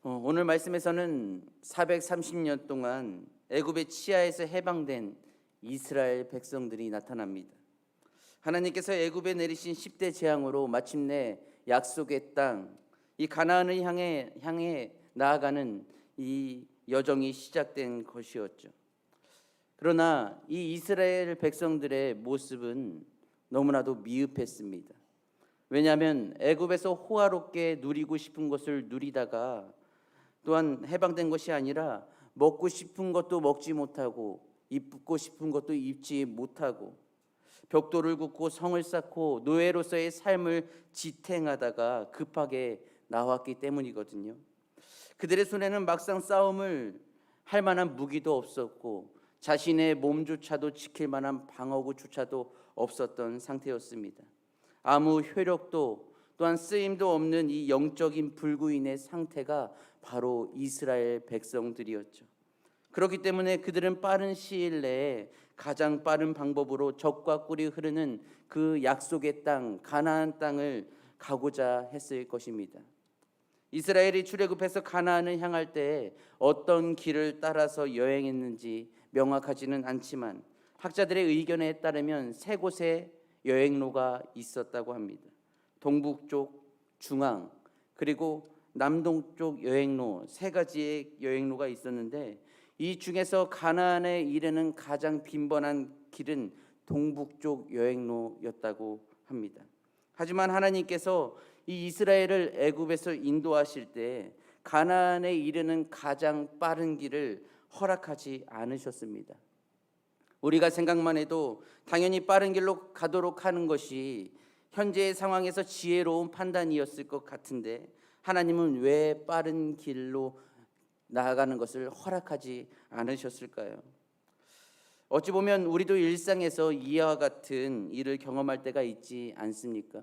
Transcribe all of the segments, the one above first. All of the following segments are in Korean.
오늘 말씀에서는 430년 동안 애굽의 치하에서 해방된 이스라엘 백성들이 나타납니다. 하나님께서 애굽에 내리신 10대 재앙으로 마침내 약속의 땅, 이 가나안을 향해 나아가는 이 여정이 시작된 것이었죠. 그러나 이 이스라엘 백성들의 모습은 너무나도 미흡했습니다. 왜냐하면 애굽에서 호화롭게 누리고 싶은 것을 누리다가 또한 해방된 것이 아니라 먹고 싶은 것도 먹지 못하고 입고 싶은 것도 입지 못하고 벽돌을 굽고 성을 쌓고 노예로서의 삶을 지탱하다가 급하게 나왔기 때문이거든요. 그들의 손에는 막상 싸움을 할 만한 무기도 없었고 자신의 몸조차도 지킬 만한 방어구조차도 없었던 상태였습니다. 아무 효력도 또한 쓰임도 없는 이 영적인 불구인의 상태가 바로 이스라엘 백성들이었죠. 그렇기 때문에 그들은 빠른 시일 내에 가장 빠른 방법으로 적과 꿀이 흐르는 그 약속의 땅, 가나안 땅을 가고자 했을 것입니다. 이스라엘이 출애굽해서 가나안을 향할 때 어떤 길을 따라서 여행했는지 명확하지는 않지만 학자들의 의견에 따르면 세 곳의 여행로가 있었다고 합니다. 동북쪽, 중앙, 그리고 남동쪽 여행로, 세 가지의 여행로가 있었는데 이 중에서 가나안에 이르는 가장 빈번한 길은 동북쪽 여행로였다고 합니다. 하지만 하나님께서 이 이스라엘을 애굽에서 인도하실 때 가나안에 이르는 가장 빠른 길을 허락하지 않으셨습니다. 우리가 생각만 해도 당연히 빠른 길로 가도록 하는 것이 현재의 상황에서 지혜로운 판단이었을 것 같은데 하나님은 왜 빠른 길로 나아가는 것을 허락하지 않으셨을까요? 어찌 보면 우리도 일상에서 이와 같은 일을 경험할 때가 있지 않습니까?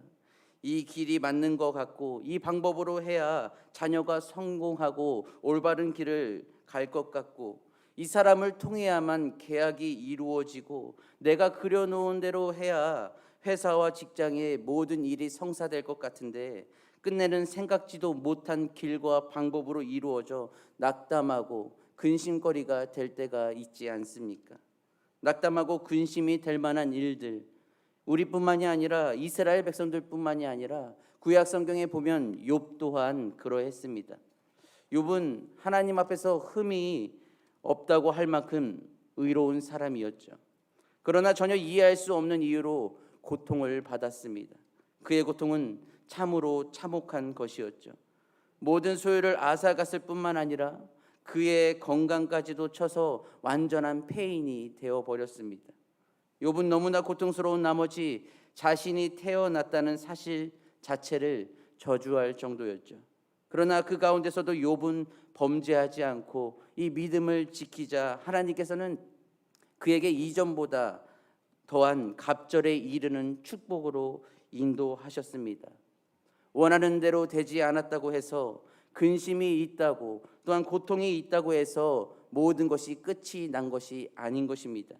이 길이 맞는 것 같고 이 방법으로 해야 자녀가 성공하고 올바른 길을 갈 것 같고 이 사람을 통해야만 계약이 이루어지고 내가 그려놓은 대로 해야 회사와 직장의 모든 일이 성사될 것 같은데 끝내는 생각지도 못한 길과 방법으로 이루어져 낙담하고 근심거리가 될 때가 있지 않습니까? 낙담하고 근심이 될 만한 일들, 우리뿐만이 아니라 이스라엘 백성들뿐만이 아니라 구약 성경에 보면 욥 또한 그러했습니다. 욥은 하나님 앞에서 흠이 없다고 할 만큼 의로운 사람이었죠. 그러나 전혀 이해할 수 없는 이유로 고통을 받았습니다. 그의 고통은 참으로 참혹한 것이었죠. 모든 소유를 앗아갔을 뿐만 아니라 그의 건강까지도 쳐서 완전한 폐인이 되어버렸습니다. 욥은 너무나 고통스러운 나머지 자신이 태어났다는 사실 자체를 저주할 정도였죠. 그러나 그 가운데서도 욥은 범죄하지 않고 이 믿음을 지키자 하나님께서는 그에게 이전보다 더한 갑절에 이르는 축복으로 인도하셨습니다. 원하는 대로 되지 않았다고 해서 근심이 있다고 또한 고통이 있다고 해서 모든 것이 끝이 난 것이 아닌 것입니다.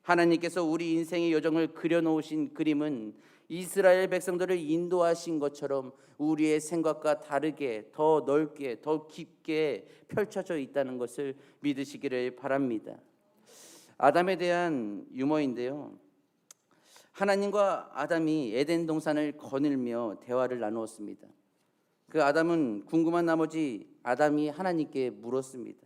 하나님께서 우리 인생의 여정을 그려놓으신 그림은 이스라엘 백성들을 인도하신 것처럼 우리의 생각과 다르게 더 넓게 더 깊게 펼쳐져 있다는 것을 믿으시기를 바랍니다. 아담에 대한 유머인데요. 하나님과 아담이 에덴 동산을 거닐며 대화를 나누었습니다. 그 아담은 궁금한 나머지 아담이 하나님께 물었습니다.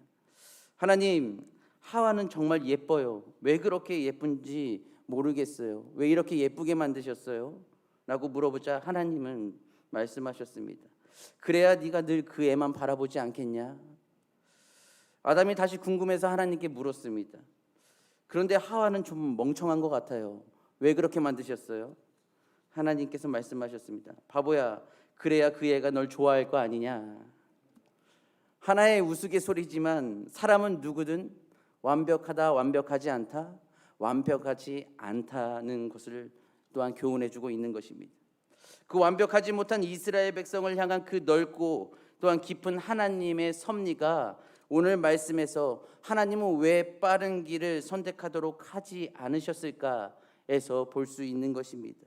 하나님, 하와는 정말 예뻐요. 왜 그렇게 예쁜지 모르겠어요. 왜 이렇게 예쁘게 만드셨어요? 라고 물어보자 하나님은 말씀하셨습니다. 그래야 네가 늘 그 애만 바라보지 않겠냐? 아담이 다시 궁금해서 하나님께 물었습니다. 그런데 하와는 좀 멍청한 것 같아요. 왜 그렇게 만드셨어요? 하나님께서 말씀하셨습니다. 바보야, 그래야 그 애가 널 좋아할 거 아니냐? 하나의 우스갯소리지만 사람은 누구든 완벽하다, 완벽하지 않다, 완벽하지 않다는 것을 또한 교훈해주고 있는 것입니다. 그 완벽하지 못한 이스라엘 백성을 향한 그 넓고 또한 깊은 하나님의 섭리가 오늘 말씀에서 하나님은 왜 빠른 길을 선택하도록 하지 않으셨을까에서 볼 수 있는 것입니다.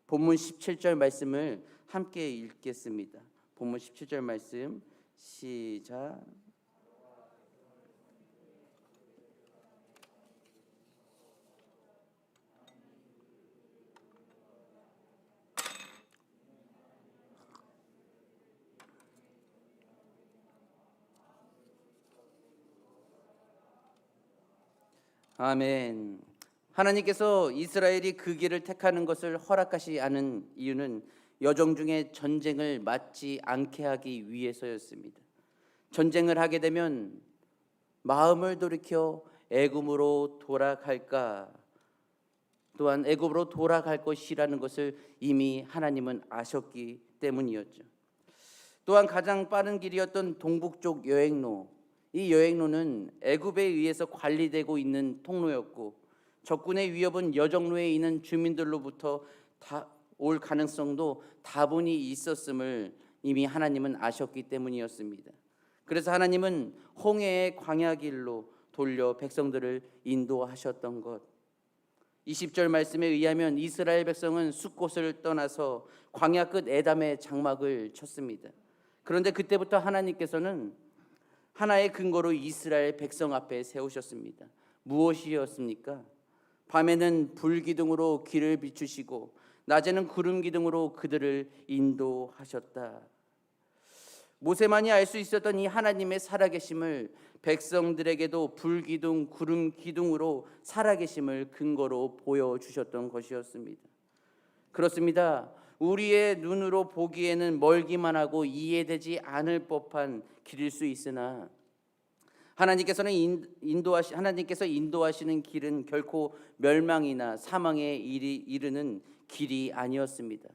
본문 17절 말씀을 함께 읽겠습니다. 본문 17절 말씀 시작. 아멘. 하나님께서 이스라엘이 그 길을 택하는 것을 허락하지 않은 이유는 여정 중에 전쟁을 맞지 않게 하기 위해서였습니다. 전쟁을 하게 되면 마음을 돌이켜 애굽으로 돌아갈까, 또한 애굽으로 돌아갈 것이라는 것을 이미 하나님은 아셨기 때문이었죠. 또한 가장 빠른 길이었던 동북쪽 여행로, 이 여행로는 애굽에 의해서 관리되고 있는 통로였고 적군의 위협은 여정로에 있는 주민들로부터 올 가능성도 다분히 있었음을 이미 하나님은 아셨기 때문이었습니다. 그래서 하나님은 홍해의 광야길로 돌려 백성들을 인도하셨던 것. 20절 말씀에 의하면 이스라엘 백성은 숫곳을 떠나서 광야 끝 에담의 장막을 쳤습니다. 그런데 그때부터 하나님께서는 하나의 근거로 이스라엘 백성 앞에 세우셨습니다. 무엇이었습니까? 밤에는 불기둥으로 길을 비추시고 낮에는 구름 기둥으로 그들을 인도하셨다. 모세만이 알 수 있었던 이 하나님의 살아계심을 백성들에게도 불기둥, 구름 기둥으로 살아계심을 근거로 보여주셨던 것이었습니다. 그렇습니다. 우리의 눈으로 보기에는 멀기만 하고 이해되지 않을 법한 길일 수 있으나 하나님께서 인도하시는 길은 결코 멸망이나 사망에 이르는 길이 아니었습니다.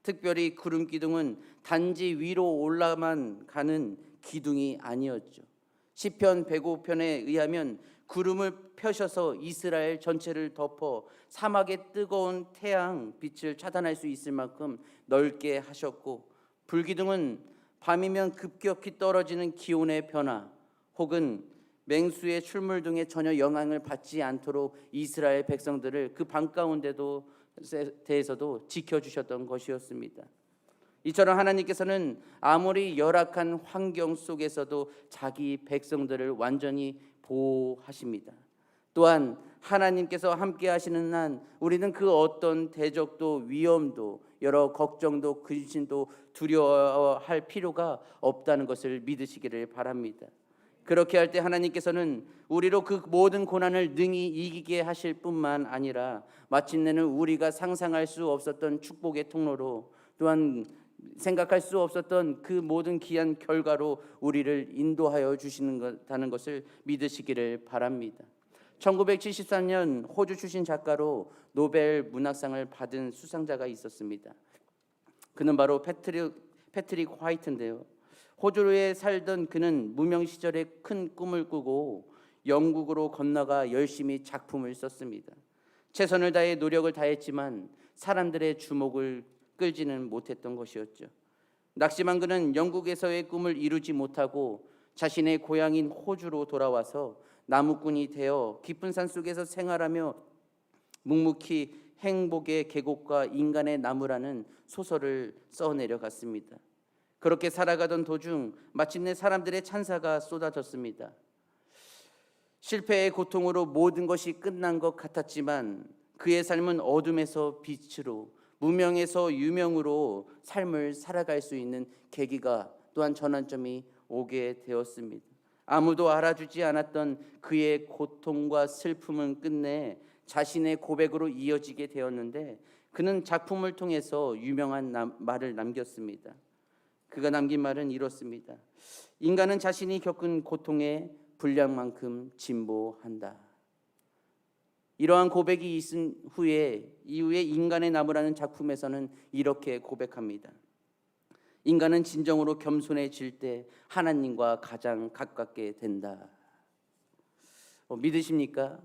특별히 구름 기둥은 단지 위로 올라만 가는 기둥이 아니었죠. 시편 105편에 의하면 구름을 펴셔서 이스라엘 전체를 덮어 사막의 뜨거운 태양 빛을 차단할 수 있을 만큼 넓게 하셨고, 불기둥은 밤이면 급격히 떨어지는 기온의 변화 혹은 맹수의 출몰 등에 전혀 영향을 받지 않도록 이스라엘 백성들을 그 밤 가운데도 대해서도 지켜주셨던 것이었습니다. 이처럼 하나님께서는 아무리 열악한 환경 속에서도 자기 백성들을 완전히 보호하십니다. 또한 하나님께서 함께 하시는 한 우리는 그 어떤 대적도 위험도 여러 걱정도 근심도 두려워할 필요가 없다는 것을 믿으시기를 바랍니다. 그렇게 할 때 하나님께서는 우리로 그 모든 고난을 능히 이기게 하실 뿐만 아니라 마침내는 우리가 상상할 수 없었던 축복의 통로로, 또한 생각할 수 없었던 그 모든 귀한 결과로 우리를 인도하여 주시는 것을 믿으시기를 바랍니다. 1973년 호주 출신 작가로 노벨 문학상을 받은 수상자가 있었습니다. 그는 바로 패트릭 화이트인데요. 호주에 살던 그는 무명 시절에 큰 꿈을 꾸고 영국으로 건너가 열심히 작품을 썼습니다. 최선을 다해 노력을 다했지만 사람들의 주목을 끌지는 못했던 것이었죠. 낙심한 그는 영국에서의 꿈을 이루지 못하고 자신의 고향인 호주로 돌아와서 나무꾼이 되어 깊은 산속에서 생활하며 묵묵히 행복의 계곡과 인간의 나무라는 소설을 써내려갔습니다. 그렇게 살아가던 도중 마침내 사람들의 찬사가 쏟아졌습니다. 실패의 고통으로 모든 것이 끝난 것 같았지만 그의 삶은 어둠에서 빛으로, 무명에서 유명으로 삶을 살아갈 수 있는 계기가, 또한 전환점이 오게 되었습니다. 아무도 알아주지 않았던 그의 고통과 슬픔은 끝내 자신의 고백으로 이어지게 되었는데, 그는 작품을 통해서 유명한 말을 남겼습니다. 그가 남긴 말은 이렇습니다. 인간은 자신이 겪은 고통의 분량만큼 진보한다. 이러한 고백이 있은 이후에 인간의 나무라는 작품에서는 이렇게 고백합니다. 인간은 진정으로 겸손해질 때 하나님과 가장 가깝게 된다. 믿으십니까?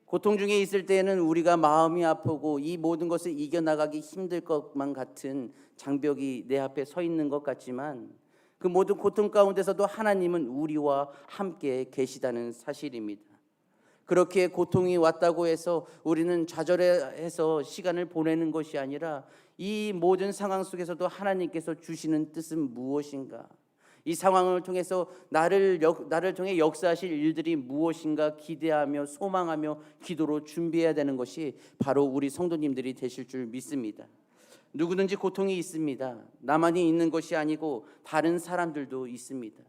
고통 중에 있을 때에는 우리가 마음이 아프고 이 모든 것을 이겨나가기 힘들 것만 같은 장벽이 내 앞에 서 있는 것 같지만, 그 모든 고통 가운데서도 하나님은 우리와 함께 계시다는 사실입니다. 그렇게 고통이 왔다고 해서 우리는 좌절해서 시간을 보내는 것이 아니라 이 모든 상황 속에서도 하나님께서 주시는 뜻은 무엇인가? 이 상황을 통해서 나를 통해 역사하실 일들이 무엇인가 기대하며 소망하며 기도로 준비해야 되는 것이 바로 우리 성도님들이 되실 줄 믿습니다. 누구든지 고통이 있습니다. 나만이 있는 것이 아니고 다른 사람들도 있습니다.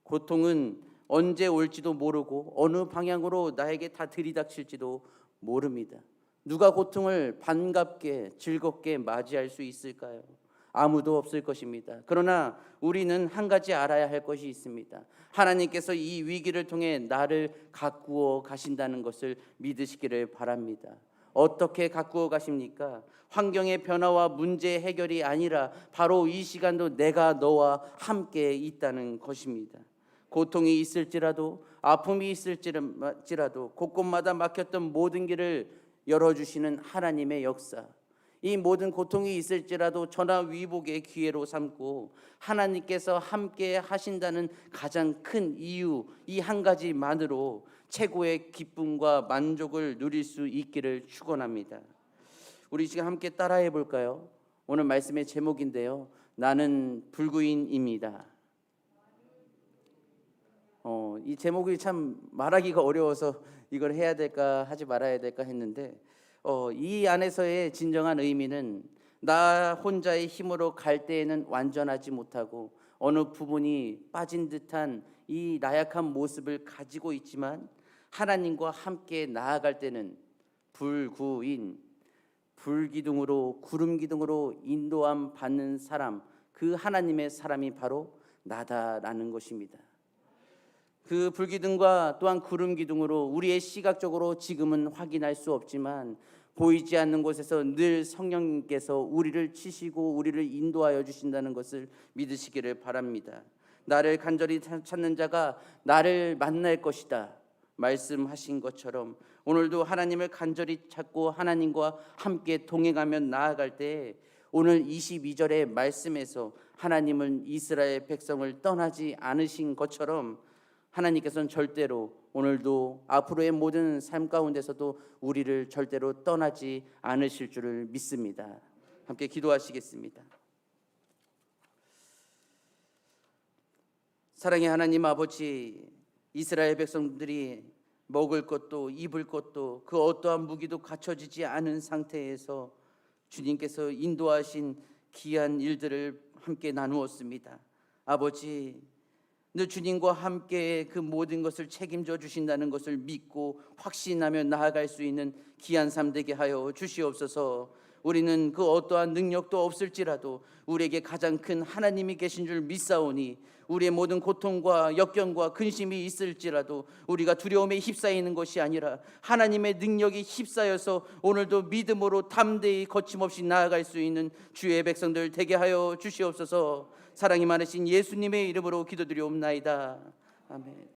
고통은 언제 올지도 모르고 어느 방향으로 나에게 다 들이닥칠지도 모릅니다. 누가 고통을 반갑게 즐겁게 맞이할 수 있을까요? 아무도 없을 것입니다. 그러나 우리는 한 가지 알아야 할 것이 있습니다. 하나님께서 이 위기를 통해 나를 가꾸어 가신다는 것을 믿으시기를 바랍니다. 어떻게 가꾸어 가십니까? 환경의 변화와 문제 해결이 아니라 바로 이 시간도 내가 너와 함께 있다는 것입니다. 고통이 있을지라도 아픔이 있을지라도 곳곳마다 막혔던 모든 길을 열어주시는 하나님의 역사, 이 모든 고통이 있을지라도 전화위복의 기회로 삼고 하나님께서 함께 하신다는 가장 큰 이유, 이 한 가지만으로 최고의 기쁨과 만족을 누릴 수 있기를 축원합니다. 우리 지금 함께 따라해 볼까요? 오늘 말씀의 제목인데요, 나는 불구인입니다. 이 제목이 참 말하기가 어려워서 이걸 해야 될까 하지 말아야 될까 했는데, 이 안에서의 진정한 의미는 나 혼자의 힘으로 갈 때에는 완전하지 못하고 어느 부분이 빠진 듯한 이 나약한 모습을 가지고 있지만 하나님과 함께 나아갈 때는 불구인, 불기둥으로 구름기둥으로 인도함 받는 사람, 그 하나님의 사람이 바로 나다라는 것입니다. 그 불기둥과 또한 구름기둥으로 우리의 시각적으로 지금은 확인할 수 없지만 보이지 않는 곳에서 늘 성령님께서 우리를 치시고 우리를 인도하여 주신다는 것을 믿으시기를 바랍니다. 나를 간절히 찾는 자가 나를 만날 것이다 말씀하신 것처럼 오늘도 하나님을 간절히 찾고 하나님과 함께 동행하며 나아갈 때 오늘 22절의 말씀에서 하나님은 이스라엘 백성을 떠나지 않으신 것처럼 하나님께서는 절대로 오늘도 앞으로의 모든 삶 가운데서도 우리를 절대로 떠나지 않으실 줄을 믿습니다. 함께 기도하시겠습니다. 사랑의 하나님 아버지, 이스라엘 백성들이 먹을 것도 입을 것도 그 어떠한 무기도 갖춰지지 않은 상태에서 주님께서 인도하신 귀한 일들을 함께 나누었습니다. 아버지, 늘 주님과 함께 그 모든 것을 책임져 주신다는 것을 믿고 확신하며 나아갈 수 있는 귀한 삶 되게 하여 주시옵소서. 우리는 그 어떠한 능력도 없을지라도 우리에게 가장 큰 하나님이 계신 줄 믿사오니 우리의 모든 고통과 역경과 근심이 있을지라도 우리가 두려움에 휩싸이는 것이 아니라 하나님의 능력이 휩싸여서 오늘도 믿음으로 담대히 거침없이 나아갈 수 있는 주의 백성들 되게 하여 주시옵소서. 사랑이 많으신 예수님의 이름으로 기도드리옵나이다. 아멘.